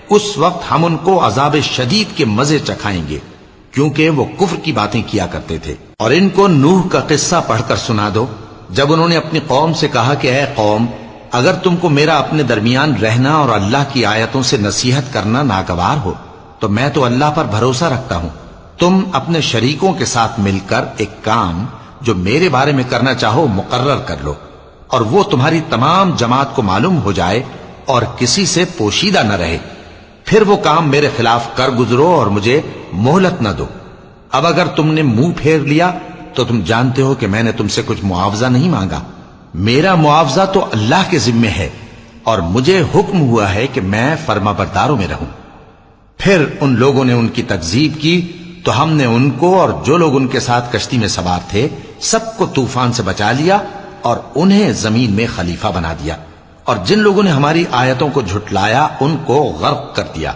اس وقت ہم ان کو عذاب شدید کے مزے چکھائیں گے، کیونکہ وہ کفر کی باتیں کیا کرتے تھے۔ اور ان کو نوح کا قصہ پڑھ کر سنا دو، جب انہوں نے اپنی قوم سے کہا کہ اے قوم، اگر تم کو میرا اپنے درمیان رہنا اور اللہ کی آیتوں سے نصیحت کرنا ناگوار ہو تو میں تو اللہ پر بھروسہ رکھتا ہوں، تم اپنے شریکوں کے ساتھ مل کر ایک کام جو میرے بارے میں کرنا چاہو مقرر کر لو، اور وہ تمہاری تمام جماعت کو معلوم ہو جائے اور کسی سے پوشیدہ نہ رہے، پھر وہ کام میرے خلاف کر گزرو اور مجھے مہلت نہ دو۔ اب اگر تم نے منہ پھیر لیا تو تم جانتے ہو کہ میں نے تم سے کچھ معاوضہ نہیں مانگا، میرا معاوضہ تو اللہ کے ذمے ہے، اور مجھے حکم ہوا ہے کہ میں فرما برداروں میں رہوں۔ پھر ان لوگوں نے ان کی تکذیب کی تو ہم نے ان کو اور جو لوگ ان کے ساتھ کشتی میں سوار تھے سب کو طوفان سے بچا لیا اور انہیں زمین میں خلیفہ بنا دیا، اور جن لوگوں نے ہماری آیتوں کو جھٹلایا ان کو غرق کر دیا۔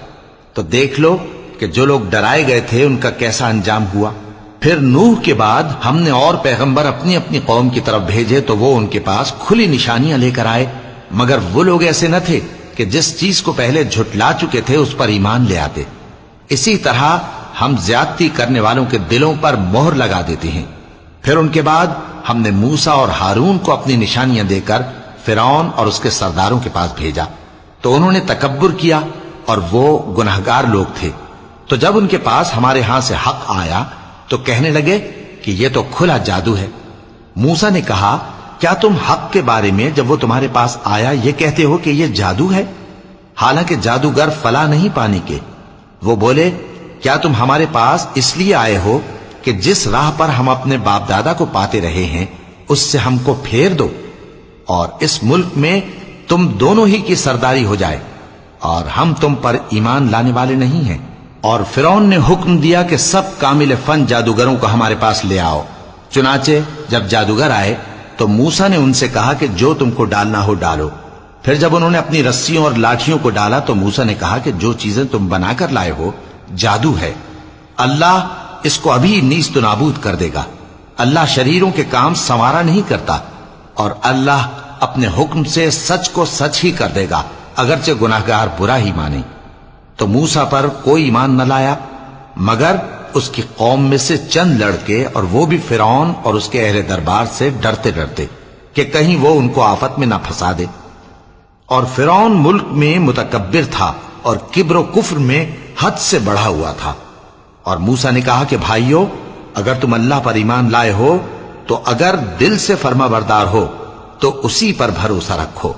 تو دیکھ لو کہ جو لوگ ڈرائے گئے تھے ان کا کیسا انجام ہوا۔ پھر نوح کے بعد ہم نے اور پیغمبر اپنی اپنی قوم کی طرف بھیجے تو وہ ان کے پاس کھلی نشانیاں لے کر آئے، مگر وہ لوگ ایسے نہ تھے کہ جس چیز کو پہلے جھٹلا چکے تھے اس پر ایمان لے آتے۔ اسی طرح ہم زیادتی کرنے والوں کے دلوں پر مہر لگا دیتے ہیں۔ پھر ان کے بعد ہم نے موسیٰ اور ہارون کو اپنی نشانیاں دے کر فرعون اور اس کے سرداروں کے پاس بھیجا، تو انہوں نے تکبر کیا اور وہ گناہگار لوگ تھے۔ تو جب ان کے پاس ہمارے ہاں سے حق آیا تو کہنے لگے کہ یہ تو کھلا جادو ہے۔ موسیٰ نے کہا، کیا تم حق کے بارے میں جب وہ تمہارے پاس آیا یہ کہتے ہو کہ یہ جادو ہے، حالانکہ جادوگر فلاں نہیں پانے کے؟ وہ بولے، کیا تم ہمارے پاس اس لیے آئے ہو کہ جس راہ پر ہم اپنے باپ دادا کو پاتے رہے ہیں اس سے ہم کو پھیر دو، اور اس ملک میں تم دونوں ہی کی سرداری ہو جائے، اور ہم تم پر ایمان لانے والے نہیں ہیں؟ اور فرعون نے حکم دیا کہ سب کامل فن جادوگروں کو ہمارے پاس لے آؤ۔ چنانچہ جب جادوگر آئے تو موسیٰ نے ان سے کہا کہ جو تم کو ڈالنا ہو ڈالو۔ پھر جب انہوں نے اپنی رسیوں اور لاٹھیوں کو ڈالا تو موسیٰ نے کہا کہ جو چیزیں تم بنا کر لائے ہو جادو ہے، اللہ اس کو ابھی نیست و نابود کر دے گا۔ اللہ شریروں کے کام سنوارا نہیں کرتا، اور اللہ اپنے حکم سے سچ کو سچ ہی کر دے گا، اگرچہ گناہگار برا ہی مانے۔ تو موسیٰ پر کوئی ایمان نہ لایا مگر اس کی قوم میں سے چند لڑکے، اور وہ بھی فرعون اور اس کے اہل دربار سے ڈرتے ڈرتے کہ کہیں وہ ان کو آفت میں نہ پھنسا دے۔ اور فرعون ملک میں متکبر تھا اور کبر و کفر میں حد سے بڑھا ہوا تھا۔ اور موسیٰ نے کہا کہ بھائیو، اگر تم اللہ پر ایمان لائے ہو تو اگر دل سے فرما بردار ہو تو اسی پر بھروسہ رکھو۔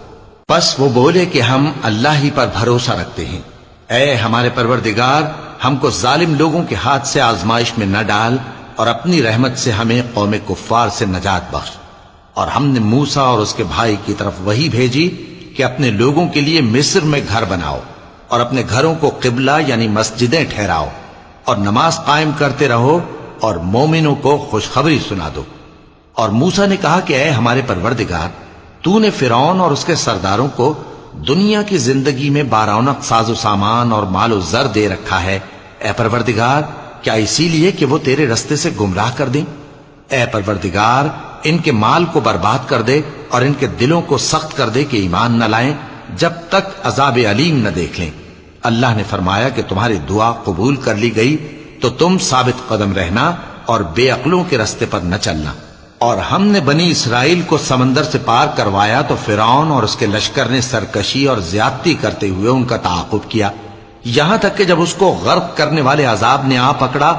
پس وہ بولے کہ ہم اللہ ہی پر بھروسہ رکھتے ہیں۔ اے ہمارے پروردگار، ہم کو ظالم لوگوں کے ہاتھ سے آزمائش میں نہ ڈال، اور اپنی رحمت سے ہمیں قوم کفار سے نجات بخش۔ اور ہم نے موسیٰ اور اس کے بھائی کی طرف وحی بھیجی کہ اپنے لوگوں کے لیے مصر میں گھر بناؤ، اور اپنے گھروں کو قبلہ یعنی مسجدیں ٹھہراؤ، اور نماز قائم کرتے رہو، اور مومنوں کو خوشخبری سنا دو۔ اور موسیٰ نے کہا کہ اے ہمارے پروردگار، تو نے فرعون اور اس کے سرداروں کو دنیا کی زندگی میں بارونق ساز و سامان اور مال و زر دے رکھا ہے، اے پروردگار کیا اسی لیے کہ وہ تیرے رستے سے گمراہ کر دیں؟ اے پروردگار ان کے مال کو برباد کر دے اور ان کے دلوں کو سخت کر دے کہ ایمان نہ لائیں جب تک عذاب علیم نہ دیکھ لیں۔ اللہ نے فرمایا کہ تمہاری دعا قبول کر لی گئی، تو تم ثابت قدم رہنا اور بے عقلوں کے رستے پر نہ چلنا۔ اور ہم نے بنی اسرائیل کو سمندر سے پار کروایا تو فرعون اور اس کے لشکر نے سرکشی اور زیادتی کرتے ہوئے ان کا تعاقب کیا، یہاں تک کہ جب اس کو غرق کرنے والے عذاب نے آ پکڑا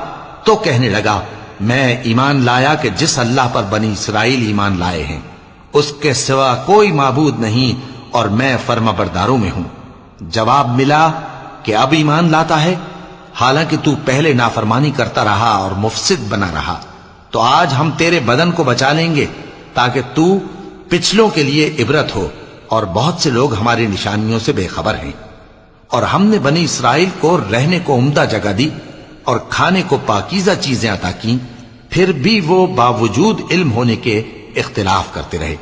تو کہنے لگا، میں ایمان لایا کہ جس اللہ پر بنی اسرائیل ایمان لائے ہیں اس کے سوا کوئی معبود نہیں، اور میں فرما برداروں میں ہوں۔ جواب ملا کہ اب ایمان لاتا ہے، حالانکہ تو پہلے نافرمانی کرتا رہا اور مفسد بنا رہا، تو آج ہم تیرے بدن کو بچا لیں گے تاکہ تو پچھلوں کے لیے عبرت ہو، اور بہت سے لوگ ہماری نشانیوں سے بے خبر ہیں۔ اور ہم نے بنی اسرائیل کو رہنے کو عمدہ جگہ دی اور کھانے کو پاکیزہ چیزیں عطا کیں، پھر بھی وہ باوجود علم ہونے کے اختلاف کرتے رہے۔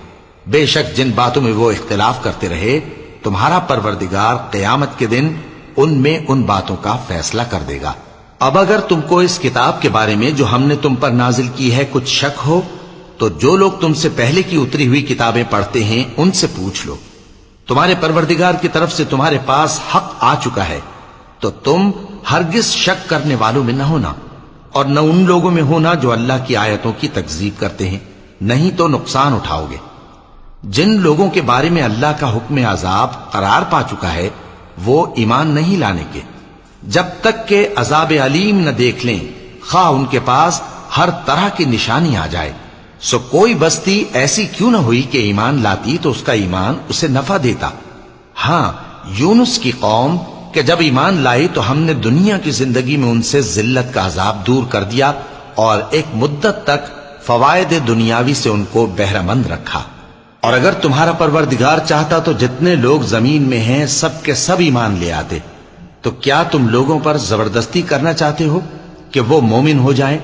بے شک جن باتوں میں وہ اختلاف کرتے رہے تمہارا پروردگار قیامت کے دن ان میں ان باتوں کا فیصلہ کر دے گا۔ اب اگر تم کو اس کتاب کے بارے میں جو ہم نے تم پر نازل کی ہے کچھ شک ہو تو جو لوگ تم سے پہلے کی اتری ہوئی کتابیں پڑھتے ہیں ان سے پوچھ لو۔ تمہارے پروردگار کی طرف سے تمہارے پاس حق آ چکا ہے، تو تم ہرگز شک کرنے والوں میں نہ ہونا اور نہ ان لوگوں میں ہونا جو اللہ کی آیتوں کی تکذیب کرتے ہیں، نہیں تو نقصان اٹھاؤ گے۔ جن لوگوں کے بارے میں اللہ کا حکم عذاب قرار پا چکا ہے وہ ایمان نہیں لانے کے جب تک کہ عذاب علیم نہ دیکھ لیں، خواہ ان کے پاس ہر طرح کی نشانی آ جائے۔ سو کوئی بستی ایسی کیوں نہ ہوئی کہ ایمان لاتی تو اس کا ایمان اسے نفع دیتا۔ ہاں، یونس کی قوم کہ جب ایمان لائی تو ہم نے دنیا کی زندگی میں ان سے ذلت کا عذاب دور کر دیا اور ایک مدت تک فوائد دنیاوی سے ان کو بہرہ مند رکھا۔ اور اگر تمہارا پروردگار چاہتا تو جتنے لوگ زمین میں ہیں سب کے سب ایمان لے آتے۔ تو کیا تم لوگوں پر زبردستی کرنا چاہتے ہو کہ وہ مومن ہو جائیں؟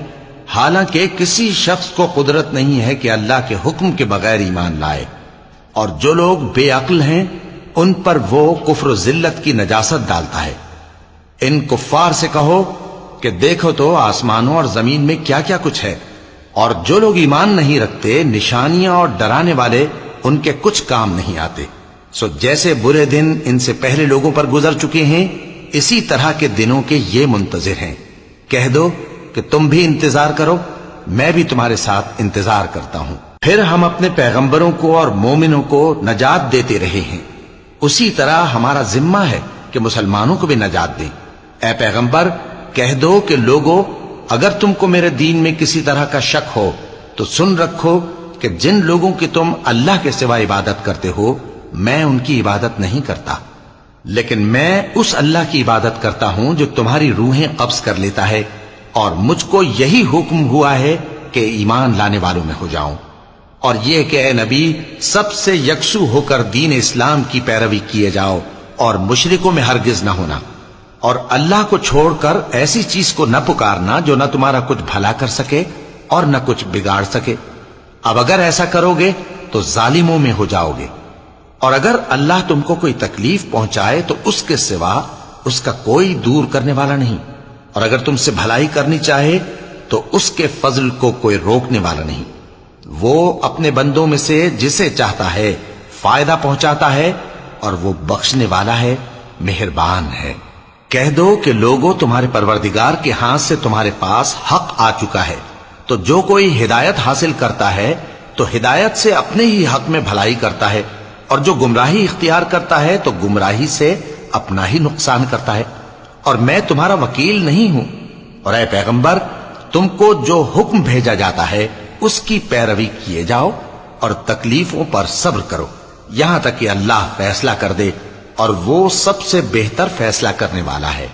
حالانکہ کسی شخص کو قدرت نہیں ہے کہ اللہ کے حکم کے بغیر ایمان لائے، اور جو لوگ بے عقل ہیں ان پر وہ کفر و ذلت کی نجاست ڈالتا ہے۔ ان کفار سے کہو کہ دیکھو تو آسمانوں اور زمین میں کیا کیا کچھ ہے، اور جو لوگ ایمان نہیں رکھتے نشانیاں اور ڈرانے والے ان کے کچھ کام نہیں آتے۔ سو جیسے برے دن ان سے پہلے لوگوں پر گزر چکے ہیں اسی طرح کے دنوں کے یہ منتظر ہیں۔ کہہ دو کہ تم بھی انتظار کرو، میں بھی تمہارے ساتھ انتظار کرتا ہوں۔ پھر ہم اپنے پیغمبروں کو اور مومنوں کو نجات دیتے رہے ہیں، اسی طرح ہمارا ذمہ ہے کہ مسلمانوں کو بھی نجات دیں۔ اے پیغمبر کہہ دو کہ لوگو، اگر تم کو میرے دین میں کسی طرح کا شک ہو تو سن رکھو کہ جن لوگوں کی تم اللہ کے سوا عبادت کرتے ہو میں ان کی عبادت نہیں کرتا، لیکن میں اس اللہ کی عبادت کرتا ہوں جو تمہاری روحیں قبض کر لیتا ہے، اور مجھ کو یہی حکم ہوا ہے کہ ایمان لانے والوں میں ہو جاؤں، اور یہ کہ اے نبی سب سے یکسو ہو کر دین اسلام کی پیروی کیے جاؤ اور مشرکوں میں ہرگز نہ ہونا، اور اللہ کو چھوڑ کر ایسی چیز کو نہ پکارنا جو نہ تمہارا کچھ بھلا کر سکے اور نہ کچھ بگاڑ سکے۔ اب اگر ایسا کرو گے تو ظالموں میں ہو جاؤ گے، اور اگر اللہ تم کو کوئی تکلیف پہنچائے تو اس کے سوا اس کا کوئی دور کرنے والا نہیں، اور اگر تم سے بھلائی کرنی چاہے تو اس کے فضل کو کوئی روکنے والا نہیں۔ وہ اپنے بندوں میں سے جسے چاہتا ہے فائدہ پہنچاتا ہے، اور وہ بخشنے والا ہے، مہربان ہے۔ کہہ دو کہ لوگوں تمہارے پروردگار کے ہاتھ سے تمہارے پاس حق آ چکا ہے، تو جو کوئی ہدایت حاصل کرتا ہے تو ہدایت سے اپنے ہی حق میں بھلائی کرتا ہے، اور جو گمراہی اختیار کرتا ہے تو گمراہی سے اپنا ہی نقصان کرتا ہے، اور میں تمہارا وکیل نہیں ہوں۔ اور اے پیغمبر تم کو جو حکم بھیجا جاتا ہے اس کی پیروی کیے جاؤ اور تکلیفوں پر صبر کرو یہاں تک کہ اللہ فیصلہ کر دے، اور وہ سب سے بہتر فیصلہ کرنے والا ہے۔